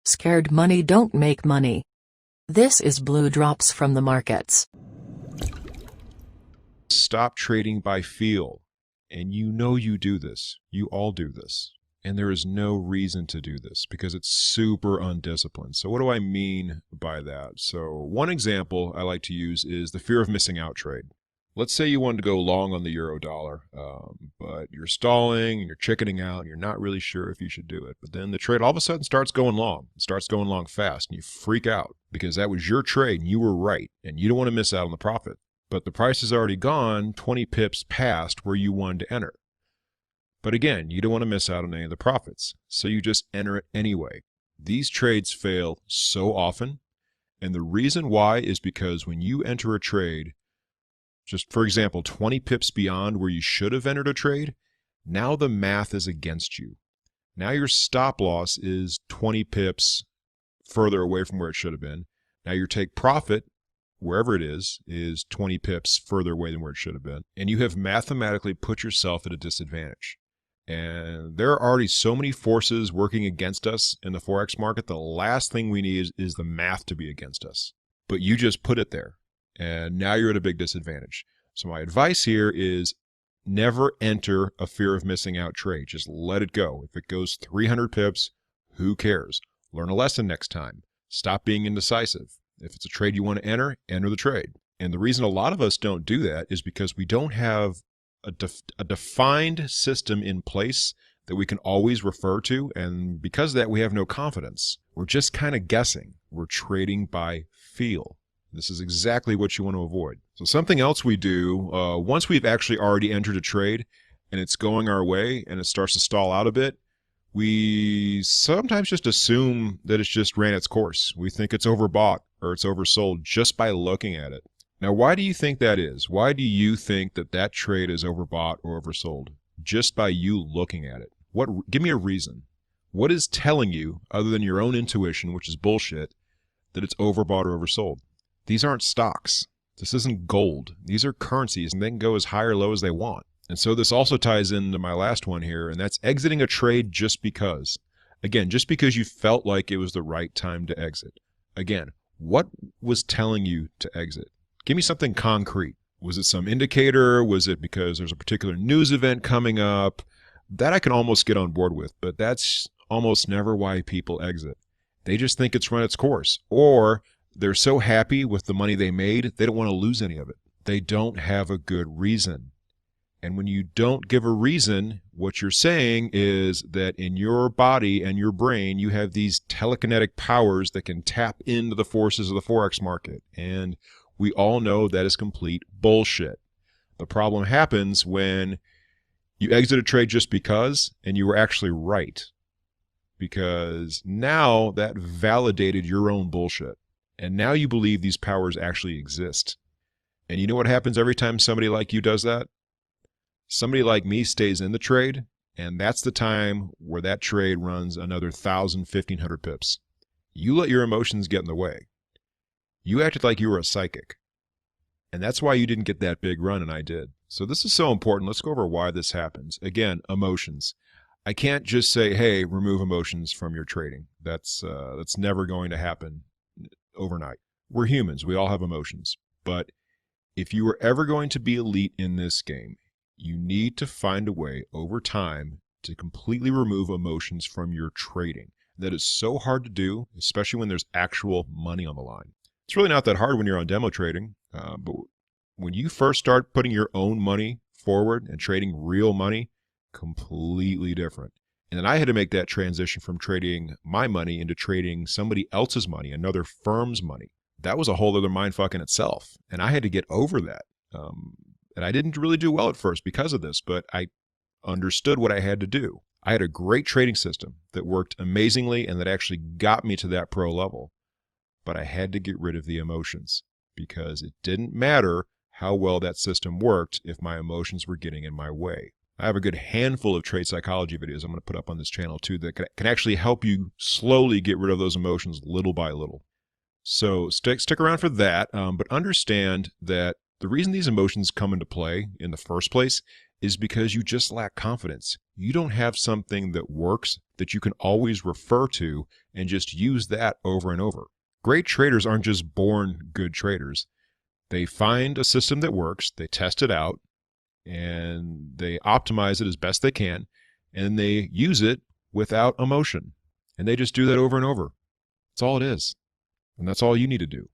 Scared money don't make money. This is Bluedrops from the markets. Stop trading by feel. And you know you do this. You all do this. And there is no reason to do this because it's super undisciplined. So what do I mean by that? So one example I like to use is the fear of missing out trade. Let's say you wanted to go long on the euro dollar, but you're stalling and you're chickening out and you're not really sure if you should do it. But then the trade all of a sudden starts going long. It starts going long fast and you freak out because that was your trade and you were right and you don't want to miss out on the profit. But the price is already gone 20 pips past where you wanted to enter. But again, you don't want to miss out on any of the profits, so you just enter it anyway. These trades fail so often, and the reason why is because when you enter a trade, just for example, 20 pips beyond where you should have entered a trade, now the math is against you. Now your stop loss is 20 pips further away from where it should have been. Now your take profit, wherever it is 20 pips further away than where it should have been. And you have mathematically put yourself at a disadvantage. And there are already so many forces working against us in the Forex market. The last thing we need is the math to be against us. But you just put it there. And now you're at a big disadvantage. So my advice here is never enter a fear of missing out trade. Just let it go. If it goes 300 pips, who cares? Learn a lesson next time. Stop being indecisive. If it's a trade you want to enter the trade. And the reason a lot of us don't do that is because we don't have a defined system in place that we can always refer to. And because of that, we have no confidence. We're just kind of guessing. We're trading by feel. This is exactly what you want to avoid. So something else we do, once we've actually already entered a trade and it's going our way and it starts to stall out a bit, we sometimes just assume that it's just ran its course. We think it's overbought or it's oversold just by looking at it. Now, why do you think that is? Why do you think that that trade is overbought or oversold? Just by you looking at it. Give me a reason. What is telling you, other than your own intuition, which is bullshit, that it's overbought or oversold? These aren't stocks. This isn't gold. These are currencies, and they can go as high or low as they want. And so this also ties into my last one here, and that's exiting a trade just because. Again, just because you felt like it was the right time to exit. Again, what was telling you to exit? Give me something concrete. Was it some indicator? Was it because there's a particular news event coming up? That I can almost get on board with, but that's almost never why people exit. They just think it's run its course, or they're so happy with the money they made, they don't want to lose any of it. They don't have a good reason. And when you don't give a reason, what you're saying is that in your body and your brain, you have these telekinetic powers that can tap into the forces of the Forex market. And we all know that is complete bullshit. The problem happens when you exit a trade just because, and you were actually right. Because now that validated your own bullshit. And now you believe these powers actually exist. And you know what happens every time somebody like you does that? Somebody like me stays in the trade, and that's the time where that trade runs another 1,000, 1,500 pips. You let your emotions get in the way. You acted like you were a psychic. And that's why you didn't get that big run, and I did. So this is so important. Let's go over why this happens. Again, emotions. I can't just say, hey, remove emotions from your trading. That's never going to happen overnight. We're humans. We all have emotions. But if you were ever going to be elite in this game, you need to find a way over time to completely remove emotions from your trading. That is so hard to do, especially when there's actual money on the line. It's really not that hard when you're on demo trading, but when you first start putting your own money forward and trading real money, completely different. And then I had to make that transition from trading my money into trading somebody else's money, another firm's money. That was a whole other mindfuck in itself, and I had to get over that. And I didn't really do well at first because of this, but I understood what I had to do. I had a great trading system that worked amazingly and that actually got me to that pro level. But I had to get rid of the emotions because it didn't matter how well that system worked if my emotions were getting in my way. I have a good handful of trade psychology videos I'm going to put up on this channel too that can actually help you slowly get rid of those emotions little by little. So stick around for that, but understand that the reason these emotions come into play in the first place is because you just lack confidence. You don't have something that works that you can always refer to and just use that over and over. Great traders aren't just born good traders. They find a system that works, they test it out, and they optimize it as best they can, and they use it without emotion. And they just do that over and over. That's all it is. And that's all you need to do.